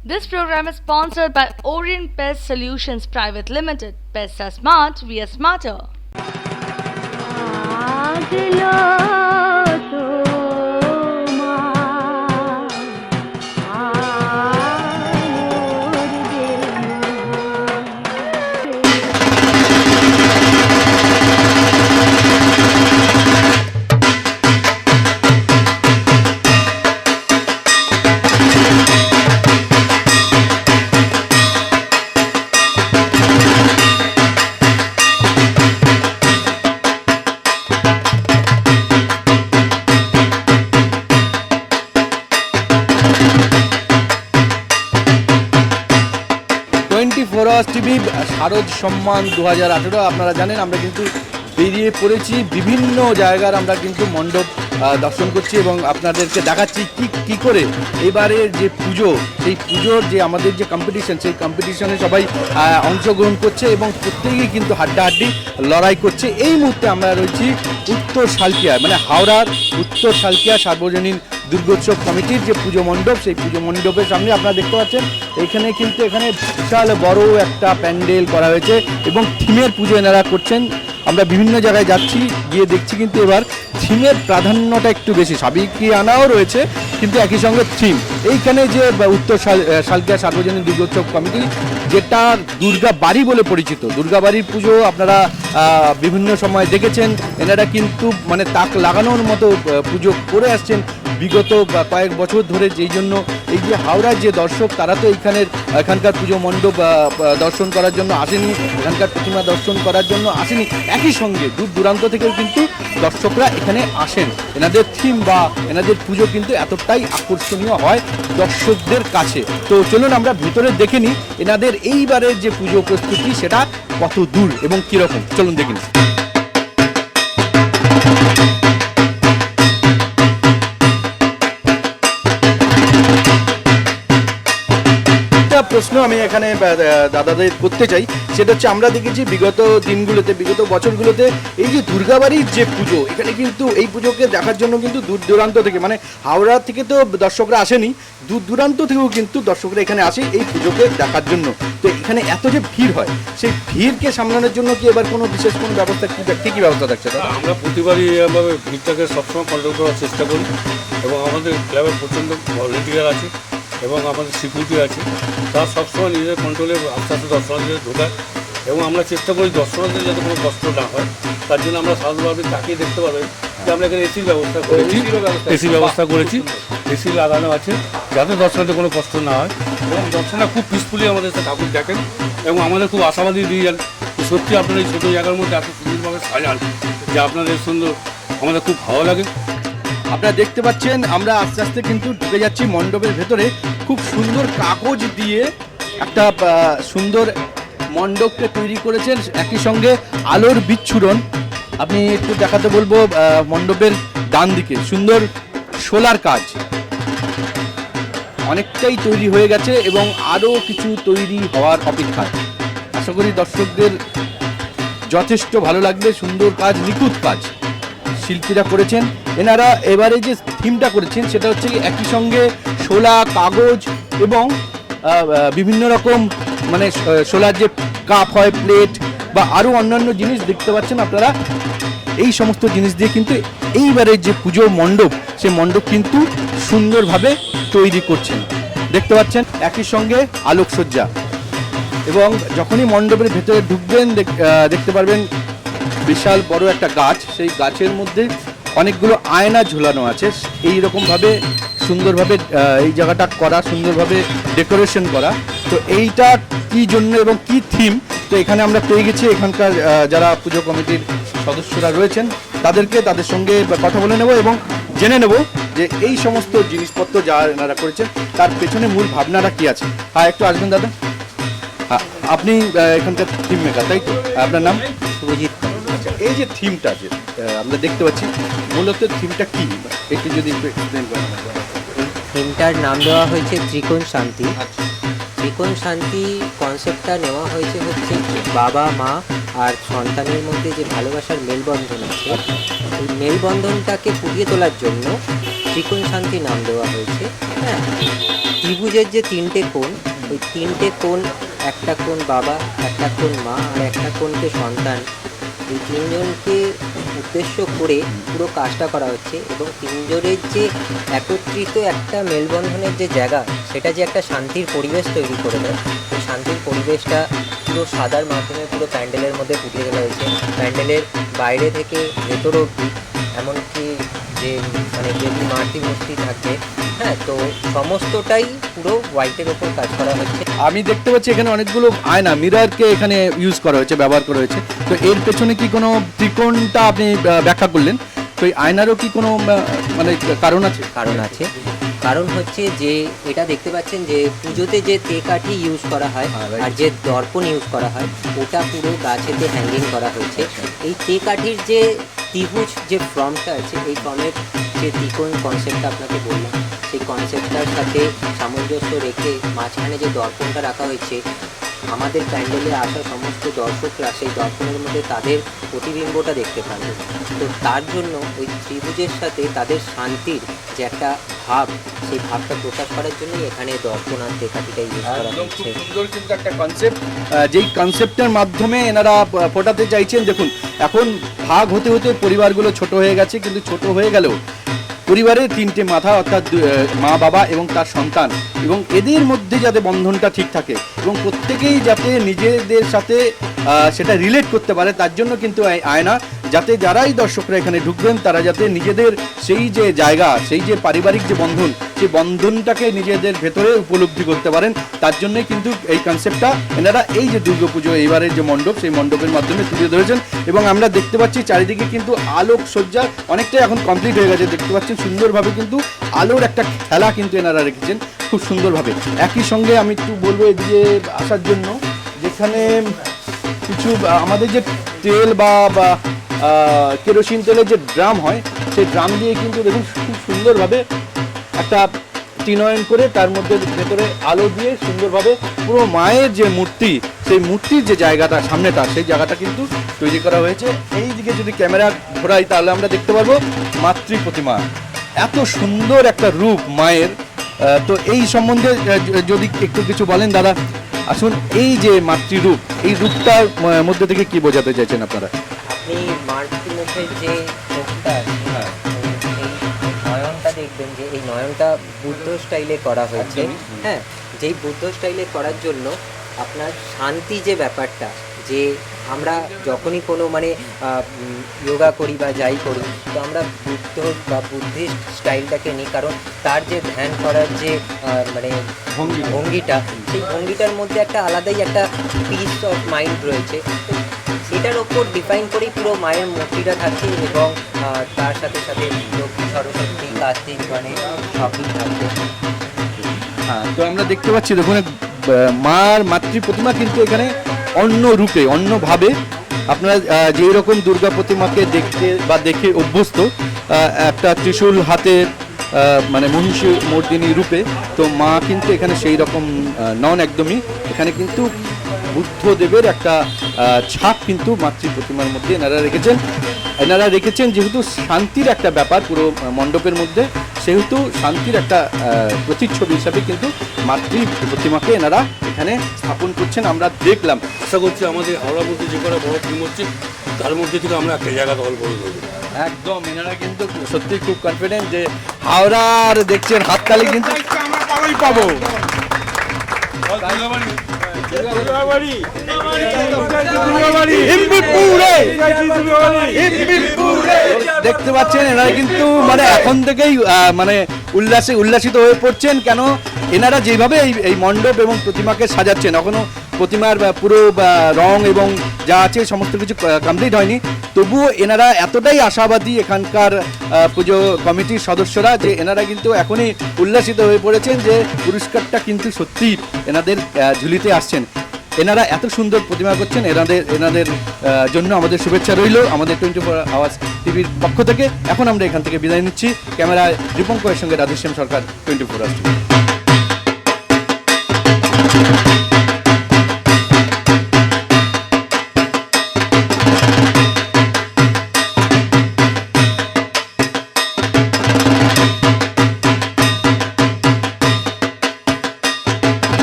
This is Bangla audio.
This program is sponsored by Orient Pest Solutions Private Limited. Pests are smart, we are smarter. TV শারদ সম্মান 2018 আপনারা জানেন আমরা কিন্তু বেরিয়ে পড়েছি বিভিন্ন জায়গার আমরা কিন্তু মণ্ডপ দর্শন করছি এবং আপনাদেরকে দেখাচ্ছি কি করে এবারের যে পুজো সেই পুজোর যে আমাদের যে কম্পিটিশন সেই কম্পিটিশনে সবাই অংশগ্রহণ করছে এবং প্রত্যেকেই কিন্তু হাড্ডাহাড্ডি লড়াই করছে। এই মুহূর্তে আমরা রয়েছি উত্তর শালকিয়া মানে হাওড়ার উত্তর শালকিয়া সার্বজনীন দুর্গোৎসব কমিটির যে পুজো মণ্ডপ সেই পুজো মণ্ডপের সামনে আপনারা দেখতে পাচ্ছেন এখানে বিশাল বড় একটা প্যান্ডেল করা হয়েছে এবং থিমের পুজো এনারা করছেন। আমরা বিভিন্ন জায়গায় যাচ্ছি গিয়ে দেখছি কিন্তু এবার থিমের প্রাধান্যটা একটু বেশি, সাবেকি আনাও রয়েছে কিন্তু একই সঙ্গে থিম। এইখানে যে উত্তর শালকিয়া সার্বজনীন দুর্গোৎসব কমিটি যেটা দুর্গা বাড়ি বলে পরিচিত, দুর্গা বাড়ির পুজো আপনারা বিভিন্ন সময় দেখেছেন, এনারা কিন্তু মানে তাক লাগানোর মতো পুজো করে আসছেন বিগত কয়েক বছর ধরে। যেই জন্য এই যে হাওড়ার যে দর্শক তারা তো এখানকার পুজো মণ্ডপ দর্শন করার জন্য আসেনি, এখানকার প্রতিমা দর্শন করার জন্য আসেনি, একই সঙ্গে দূর দূরান্ত থেকেও কিন্তু দর্শকরা এখানে আসেন। এনাদের থিম বা এনাদের পুজো কিন্তু এতটাই আকর্ষণীয় হয় দর্শকদের কাছে। তো চলুন আমরা ভিতরে দেখে নিই এনাদের এইবারের যে পুজো প্রস্তুতি সেটা কত দূর এবং কীরকম, চলুন দেখে নিই। প্রশ্ন আমি এখানে দাদাদের করতে চাই, সেটা হচ্ছে আমরা দেখেছি বিগত দিনগুলোতে বিগত বছরগুলোতে এই যে দুর্গাবাড়ির যে পুজো এখানে কিন্তু এই পুজোকে দেখার জন্য কিন্তু দূর দূরান্ত থেকে মানে হাওড়া থেকে তো দর্শকরা আসেনি, দূর দূরান্ত থেকেও কিন্তু দর্শকরা এখানে আসে এই পুজোকে দেখার জন্য। তো এখানে এত যে ভিড় হয় সেই ভিড়কে সামলানোর জন্য কি এবার কোনো বিশেষ কোনো ব্যবস্থা কী ব্যবস্থা থাকছে? আমরা প্রতিবারই এভাবে ভিড়টাকে সবসময় কন্ট্রোল করার চেষ্টা করি এবং আমাদের ক্লাবের প্রচণ্ড ভলেন্টিয়ার আছে এবং আমাদের সিকিউরিটি আছে, তারা সবসময় নিজেদের কন্ট্রোলে আস্তে আস্তে দর্শনার্থীদের ঢোকায় এবং আমরা চেষ্টা করি দর্শনার্থীদের যাতে কোনো কষ্ট না হয় তার জন্য আমরা সাধারণভাবে তাকিয়ে দেখতে পারবেন যে আমরা এখানে এসির ব্যবস্থা করেছি, এসি লাগানো আছে যাতে দর্শনার্থীদের কোনো কষ্ট না হয় এবং দর্শনার্থীরা খুব পিসফুলি আমাদের সাথে ঠাকুর দেখেন এবং আমাদের খুব আশাবাদী দিয়ে যান সত্যি আপনারা এই ছোটো জায়গার মধ্যে এত সুন্দরভাবে সাজান যে আপনাদের সুন্দর আমাদের খুব ভালো লাগে। আপনারা দেখতে পাচ্ছেন আমরা আস্তে আস্তে কিন্তু ঢুকে যাচ্ছি মণ্ডপের ভেতরে। খুব সুন্দর কাগজ দিয়ে একটা সুন্দর মণ্ডপকে তৈরি করেছেন, একই সঙ্গে আলোর বিচ্ছুরণ। আপনি একটু দেখাতে বলবো মণ্ডপের ডান দিকে সুন্দর শোলার কাজ অনেকটাই তৈরি হয়ে গেছে এবং আরও কিছু তৈরি হওয়ার অপেক্ষায়। আশা করি দর্শকদের যথেষ্ট ভালো লাগবে, সুন্দর কাজ, নিখুঁত কাজ শিল্পীরা করেছেন। এনারা এবারে যে থিমটা করেছেন সেটা হচ্ছে একই সঙ্গে শোলা, কাগজ এবং বিভিন্ন রকম মানে শোলার যে কাপ হয়, প্লেট বা আরও অন্যান্য জিনিস দেখতে পাচ্ছেন আপনারা। এই সমস্ত জিনিস দিয়ে কিন্তু এইবারের যে পুজো মণ্ডপ সেই মণ্ডপ কিন্তু সুন্দরভাবে তৈরি করছেন দেখতে পাচ্ছেন। একই সঙ্গে আলোকসজ্জা এবং যখনই মণ্ডপের ভেতরে ঢুকবেন দেখতে পারবেন বিশাল বড় একটা গাছ, সেই গাছের মধ্যে অনেকগুলো আয়না ঝুলানো আছে। এই রকমভাবে সুন্দরভাবে এই জায়গাটা করা, সুন্দরভাবে ডেকোরেশন করা। তো এইটা কি জন্য এবং কি থিম, তো এখানে আমরা পেয়ে গেছি এখানকার যারা পুজো কমিটির সদস্যরা রয়েছেন তাদের সঙ্গে কথা বলে নেব এবং জেনে নেব যে এই সমস্ত জিনিসপত্র যা এনারা করেছেন তার পেছনে মূল ভাবনাটা কি আছে। হ্যাঁ, একটু আসবেন দাদা। হ্যাঁ, আপনি এখানকার থিম মেকার, তাই তো? আপনার নাম? সুজিত। এই যে থিমটা যে আমরা দেখতে পাচ্ছি মূলত থিমটা কি একটু যদি একটু এক্সপ্লেন করেন। থিমটার নাম দেওয়া হয়েছে ত্রিকোণ শান্তি। ত্রিকোণ শান্তি কনসেপ্টটা নেওয়া হয়েছে হচ্ছে বাবা মা আর সন্তানের মধ্যে যে ভালোবাসার মেলবন্ধন আছে এই মেলবন্ধনটাকে ফুটিয়ে তোলার জন্য ত্রিকোণ শান্তি নাম দেওয়া হয়েছে। হ্যাঁ, ত্রিভুজের যে তিনটে কোণ, ওই তিনটে কোণ, একটা কোণ বাবা, একটা কোণ মা আর একটা কোণকে সন্তান, এই তিনজনকে উদ্দেশ্য করে পুরো কাজটা করা হচ্ছে। এবং তিনজনের যে একত্রিত একটা মেলবন্ধনের যে জায়গা, সেটা যে একটা শান্তির পরিবেশ তৈরি করে দেয়, সেই শান্তির পরিবেশটা পুরো সাদার মাধ্যমে পুরো প্যান্ডেলের মধ্যে ফুটিয়ে দেওয়া হয়েছে। প্যান্ডেলের বাইরে থেকে ভেতর অবধি, এমনকি যে মানে যেগুলি মাটি মূর্তি থাকে, হ্যাঁ, তো সমস্তটাই পুরো হোয়াইটের ওপর কাজ করা হচ্ছে। আমি দেখতে পাচ্ছি এখানে অনেকগুলো আয়না, মিররকে এখানে ইউজ করা হয়েছে, ব্যবহার করা হয়েছে। তো এর পেছনে কি কোনো ত্রিকোণটা আপনি ব্যাখ্যা করলেন, তো এই আয়নারও কি কোনো মানে কারণ আছে? কারণ আছে। কারণ হচ্ছে যে এটা দেখতে পাচ্ছেন যে পুজোতে যে তেকাঠি ইউজ করা হয় আর যে দর্পণ ইউজ করা হয়, ওটা পুরো গাছেতে হ্যাঙ্গিং করা হয়েছে। এই তেকাঠির যে ত্রিভুজ যে ফর্মটা আছে, এই ফর্মের যে ত্রিকোণ কনসেপ্টটা আপনাকে বললাম, সেই কনসেপ্টটার সাথে সামঞ্জস্য রেখে মাঝখানে যে দর্পণটা রাখা হয়েছে, আমাদের প্যান্ডেলে আসা সমস্ত দর্শকরা সেই দর্পণের মধ্যে তাদের প্রতিবিম্বটা দেখতে পারবে। তো তার জন্য ওই ত্রিভুজের সাথে তাদের শান্তির যে একটা ভাব, সেই ভাবটা প্রকাশ করার জন্যই এখানে দর্পণ আর তেকাঠিটা ইউজ করা একদম খুব হচ্ছে। সুন্দর কিন্তু একটা কনসেপ্ট, যেই কনসেপ্টের মাধ্যমে এনারা ফোটাতে চাইছেন। দেখুন, এখন ভাগ হতে হতে পরিবারগুলো ছোট হয়ে গেছে, কিন্তু ছোট হয়ে গেলেও পরিবারের তিনটে মাথা, অর্থাৎ মা বাবা এবং তার সন্তান, এবং এদের মধ্যে যাতে বন্ধনটা ঠিক থাকে এবং প্রত্যেকেই যাতে নিজেদের সাথে সেটা রিলেট করতে পারে, তার জন্য কিন্তু এই আয়না, যাতে যারাই দর্শকরা এখানে ঢুকবেন তারা যাতে নিজেদের সেই যে জায়গা, সেই যে পারিবারিক যে বন্ধন, সেই বন্ধনটাকে নিজেদের ভেতরে উপলব্ধি করতে পারেন। তার জন্যই কিন্তু এই কনসেপ্টটা এনারা এই যে দুর্গাপুজো এইবারের যে মণ্ডপ, সেই মণ্ডপের মাধ্যমে তুলে ধরেছেন। এবং আমরা দেখতে পাচ্ছি চারিদিকে কিন্তু আলোক সজ্জা অনেকটাই এখন কমপ্লিট হয়ে গেছে, দেখতে পাচ্ছেন সুন্দরভাবে কিন্তু আলোর একটা খেলা কিন্তু এনারা রেখেছেন খুব সুন্দরভাবে। একই সঙ্গে আমি একটু বলবো এদিকে আসার জন্য, যেখানে কিছু আমাদের যে তেল বা কেরোসিন তেলের যে ড্রাম হয়, সেই ড্রাম দিয়ে কিন্তু দেখুন খুব সুন্দরভাবে একটা টিনয়ন করে তার মধ্যে ভেতরে আলো দিয়ে সুন্দরভাবে পুরো মায়ের যে মূর্তি, সেই মূর্তির যে জায়গাটা সামনেটা, সেই জায়গাটা কিন্তু তৈরি করা হয়েছে। এই দিকে যদি ক্যামেরা ঘোরাই তাহলে আমরা দেখতে পারবো মাতৃ প্রতিমা, এত সুন্দর একটা রূপ মায়ের। তো এই সম্বন্ধে যদি একটু কিছু বলেন দাদা। আসুন, এই যে মাতৃরূপ, এই রূপটার মধ্যে থেকে কি বোঝাতে চাইছেন আপনারা? আপনি মাতৃ মুখের যে চোখটা আছে, এই নয়নটা দেখবেন যে এই নয়নটা বুদ্ধ স্টাইলে করা হয়েছে। হ্যাঁ, যেই বুদ্ধ স্টাইলে করার জন্য আপনার শান্তি যে ব্যাপারটা, যে আমরা যখনই কোনো মানে যোগা করি বা যাই করি, তো আমরা বুদ্ধ বা বুদ্ধিস্ট স্টাইলটাকে নিই, কারণ তার যে ধ্যান করার যে মানে ভঙ্গিটা, সেই ভঙ্গিটার মধ্যে একটা আলাদাই একটা পিস অফ মাইন্ড রয়েছে। সেটার ওপর ডিফাইন করেই পুরো মায়ের মূর্তিটা থাকছে, এবং তার সাথে সাথে লক্ষ্মী, সরস্বতী, কার্তিক, মানে সবই থাকবে। হ্যাঁ, তো আমরা দেখতে পাচ্ছি দেখুন মার মাতৃ প্রতিমা কিন্তু এখানে অন্য রূপে, অন্যভাবে আপনারা যেই রকম দুর্গা প্রতিমাকে দেখতে বা দেখে অভ্যস্ত, একটা ত্রিশূল হাতে মানে মহিষী মর্দিনী রূপে, তো মা কিন্তু এখানে সেই রকম নন একদমই। এখানে কিন্তু বুদ্ধদেবের একটা ছাপ কিন্তু মাতৃ প্রতিমার মধ্যে এনারা রেখেছেন। যেহেতু শান্তির একটা ব্যাপার পুরো মণ্ডপের মধ্যে, সেহেতু শান্তির একটা প্রতিচ্ছবি হিসাবে কিন্তু মাতৃ প্রতিমাকে এনারা এখানে স্থাপন করছেন, আমরা দেখলাম। আশা করছি আমাদের হাওড়ার মধ্যে যে কটা বড় টিম হচ্ছে, তার মধ্যে থেকে আমরা একটা জায়গা দখল করে দেবো। একদম, এনারা কিন্তু সত্যি খুব কনফিডেন্ট যে হাওড়ার দেখছেন হাততালি কিন্তু পাবো। দেখতে পাচ্ছেন এনারা কিন্তু মানে এখন থেকেই মানে উল্লাসিত হয়ে পড়ছেন। কেন, এনারা যেভাবে এই মণ্ডপ এবং প্রতিমাকে সাজাচ্ছেন, এখনো প্রতিমার পুরো রং এবং যা আছে সমস্ত কিছু কমপ্লিট হয়নি, তবুও এনারা এতটাই আশাবাদী এখানকার পুজো কমিটির সদস্যরা, যে এনারা কিন্তু এখনই উল্লাসিত হয়ে পড়েছেন যে পুরস্কারটা কিন্তু সত্যি এনাদের ঝুলিতে আসছেন। এনারা এত সুন্দর প্রতিমা করছেন, এনাদের জন্য আমাদের শুভেচ্ছা রইল আমাদের 24 আওয়ার্স টিভির পক্ষ থেকে। এখন আমরা এখান থেকে বিদায় নিচ্ছি। ক্যামেরায় দীপঙ্করের সঙ্গে রাধেশ্যাম সরকার, 24 আওয়ার্স টিভি।